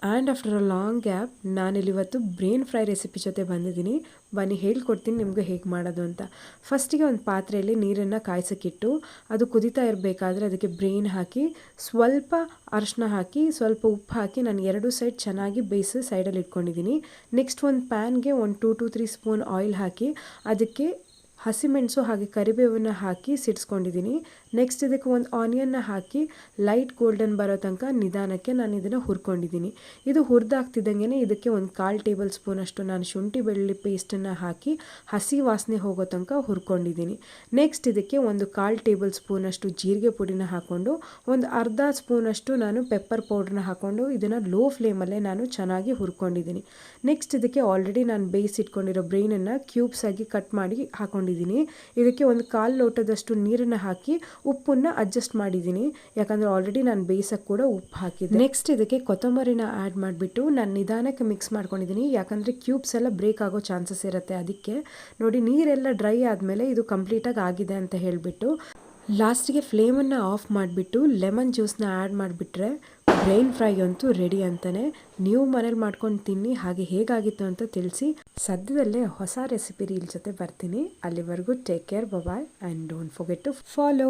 And after a long gap ನಾನಿಲ್ಲಿವತ್ತು brain fry recipe ಜೊತೆ ಬಂದಿದ್ದೀನಿ. ಬನ್ನಿ ಹೇಳ್ಕೊಡ್ತೀನಿ ನಿಮಗೆ ಹೇಗೆ ಮಾಡೋದು ಅಂತ. ಫಸ್ಟಿಗೆ ಒಂದು ಪಾತ್ರೆಯಲ್ಲಿ ನೀರನ್ನು ಕಾಯ್ಸೋಕ್ಕಿಟ್ಟು ಅದು ಕುದೀತಾ ಇರಬೇಕಾದ್ರೆ ಅದಕ್ಕೆ ಬ್ರೇನ್ ಹಾಕಿ ಸ್ವಲ್ಪ ಅರಿಶಿನ ಹಾಕಿ ಸ್ವಲ್ಪ ಉಪ್ಪು ಹಾಕಿ ನಾನು 2 ಸೈಡ್ ಚೆನ್ನಾಗಿ ಬೇಯಿಸಿ ಸೈಡಲ್ಲಿ ಇಟ್ಕೊಂಡಿದ್ದೀನಿ. ನೆಕ್ಸ್ಟ್ ಒಂದು ಪ್ಯಾನ್ಗೆ ಒಂದು 2 to 3 ಸ್ಪೂನ್ ಆಯಿಲ್ ಹಾಕಿ ಅದಕ್ಕೆ ಹಸಿಮೆಣಸು ಹಾಗೆ ಕರಿಬೇವನ್ನು ಹಾಕಿ ಸಿಡಿಸ್ಕೊಂಡಿದ್ದೀನಿ. ನೆಕ್ಸ್ಟ್ ಇದಕ್ಕೆ ಒಂದು ಆನಿಯನ್ನ ಹಾಕಿ ಲೈಟ್ ಗೋಲ್ಡನ್ ಬರೋ ತನಕ ನಿಧಾನಕ್ಕೆ ನಾನು ಇದನ್ನು ಹುರ್ಕೊಂಡಿದ್ದೀನಿ. ಇದು ಹುರಿದಾಗ್ತಿದ್ದಂಗೆ ಇದಕ್ಕೆ ಒಂದು 1/4 ಟೇಬಲ್ ಸ್ಪೂನಷ್ಟು ನಾನು ಶುಂಠಿ ಬೆಳ್ಳುಳ್ಳಿ ಪೇಸ್ಟನ್ನು ಹಾಕಿ ಹಸಿ ವಾಸನೆ ಹೋಗೋ ತನಕ ಹುರ್ಕೊಂಡಿದ್ದೀನಿ. ನೆಕ್ಸ್ಟ್ ಇದಕ್ಕೆ ಒಂದು 1/4 ಟೇಬಲ್ ಸ್ಪೂನಷ್ಟು ಜೀರಿಗೆ ಪುಡಿನ ಹಾಕ್ಕೊಂಡು ಒಂದು ಅರ್ಧ ಸ್ಪೂನಷ್ಟು ನಾನು ಪೆಪ್ಪರ್ ಪೌಡ್ರನ್ನ ಹಾಕ್ಕೊಂಡು ಇದನ್ನು ಲೋ ಫ್ಲೇಮಲ್ಲೇ ನಾನು ಚೆನ್ನಾಗಿ ಹುರ್ಕೊಂಡಿದ್ದೀನಿ. ನೆಕ್ಸ್ಟ್ ಇದಕ್ಕೆ ಆಲ್ರೆಡಿ ನಾನು ಬೇಯಿಸಿಟ್ಕೊಂಡಿರೋ ಬ್ರೈನನ್ನು ಕ್ಯೂಬ್ಸ್ ಆಗಿ ಕಟ್ ಮಾಡಿ ಹಾಕ್ಕೊಂಡಿದ್ದೀನಿ. ಇದಕ್ಕೆ ಒಂದು 1/4 ಲೋಟದಷ್ಟು ನೀರನ್ನು ಹಾಕಿ ಉಪ್ಪನ್ನು ಅಡ್ಜಸ್ಟ್ ಮಾಡಿದ್ದೀನಿ, ಯಾಕಂದರೆ ಆಲ್ರೆಡಿ ನಾನು ಬೇಯಿಸೋಕ್ಕೆ ಕೂಡ ಉಪ್ಪು ಹಾಕಿದ್ದೆ. ನೆಕ್ಸ್ಟ್ ಇದಕ್ಕೆ ಕೊತ್ತಂಬರಿನ ಆ್ಯಡ್ ಮಾಡಿಬಿಟ್ಟು ನಾನು ನಿಧಾನಕ್ಕೆ ಮಿಕ್ಸ್ ಮಾಡ್ಕೊಂಡಿದ್ದೀನಿ, ಯಾಕಂದರೆ ಕ್ಯೂಬ್ಸ್ ಎಲ್ಲ ಬ್ರೇಕ್ ಆಗೋ ಚಾನ್ಸಸ್ ಇರುತ್ತೆ. ಅದಕ್ಕೆ ನೋಡಿ ನೀರೆಲ್ಲ ಡ್ರೈ ಆದಮೇಲೆ ಇದು ಕಂಪ್ಲೀಟಾಗಿ ಆಗಿದೆ ಅಂತ ಹೇಳಿಬಿಟ್ಟು ಲಾಸ್ಟಿಗೆ ಫ್ಲೇಮನ್ನು ಆಫ್ ಮಾಡಿಬಿಟ್ಟು ಲೆಮನ್ ಜ್ಯೂಸನ್ನ ಆ್ಯಡ್ ಮಾಡಿಬಿಟ್ರೆ ಬ್ರೈನ್ ಫ್ರೈ ಅಂತೂ ರೆಡಿ ಅಂತಾನೆ. ನೀವು ಮನೇಲಿ ಮಾಡ್ಕೊಂಡು ತಿನ್ನಿ, ಹಾಗೆ ಹೇಗಾಗಿತ್ತು ಅಂತ ತಿಳಿಸಿ. ಸದ್ಯದಲ್ಲೇ ಹೊಸ ರೆಸಿಪಿ ರೀಲ್ ಜೊತೆ ಬರ್ತೀನಿ. ಅಲ್ಲಿವರೆಗೂ take care, bye and don't forget to follow.